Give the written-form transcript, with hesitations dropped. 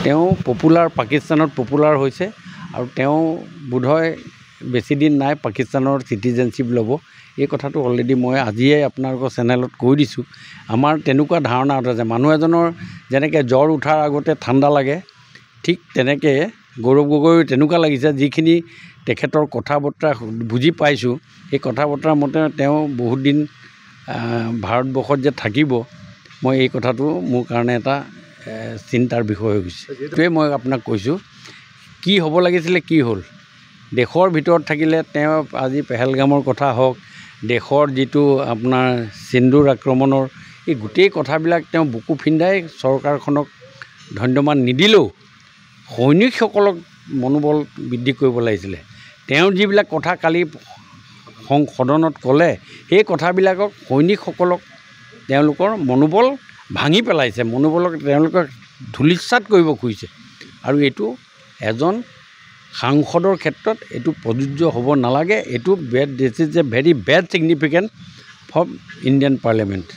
তেওঁ পপুলাৰ পাকিস্তানত পপুলাৰ হৈছে আৰু তেওঁ বোধহয় বেছি দিন নাই পাকিস্তানৰ চিটিজেনশ্বিপ ল'ব। এই কথাটো অলৰেডি মই আজিয়ে আপোনালোকৰ চেনেলত কৈ দিছোঁ। আমাৰ তেনেকুৱা ধাৰণা এটা যে মানুহ এজনৰ যেনেকৈ জ্বৰ উঠাৰ আগতে ঠাণ্ডা লাগে, ঠিক তেনেকৈ গৌৰৱ গগৈ তেনেকুৱা লাগিছে। যিখিনি তেখেতৰ কথা বতৰা বুজি পাইছোঁ, সেই কথা বতৰা মতে তেওঁ বহুত দিন ভাৰতবৰ্ষত যে থাকিব, মই এই কথাটো মোৰ কাৰণে এটা চিন্তাৰ বিষয় হৈ গৈছে। সেইটোৱে মই আপোনাক কৈছোঁ, কি হ'ব লাগিছিলে কি হ'ল। দেশৰ ভিতৰত থাকিলে তেওঁ আজি পেহেলগামৰ কথা হওক, দেশৰ যিটো আপোনাৰ সিন্দুৰ আক্ৰমণৰ এই গোটেই কথাবিলাক তেওঁ বুকু ফিন্দাই চৰকাৰখনক ধন্যবাদ নিদিলেও সৈনিকসকলক মনোবল বৃদ্ধি কৰিব লাগিছিলে। তেওঁৰ যিবিলাক কথা কালি সদনত ক'লে, সেই কথাবিলাকক সৈনিকসকলক তেওঁলোকৰ মনোবল ভাঙি পেলাইছে, মনোবলক তেওঁলোকক ধূলিসাৎ কৰিব খুজিছে। আৰু এইটো এজন সাংসদৰ ক্ষেত্ৰত এইটো প্ৰযোজ্য হ'ব নালাগে। এইটো this is a very bad significant for Indian parliament.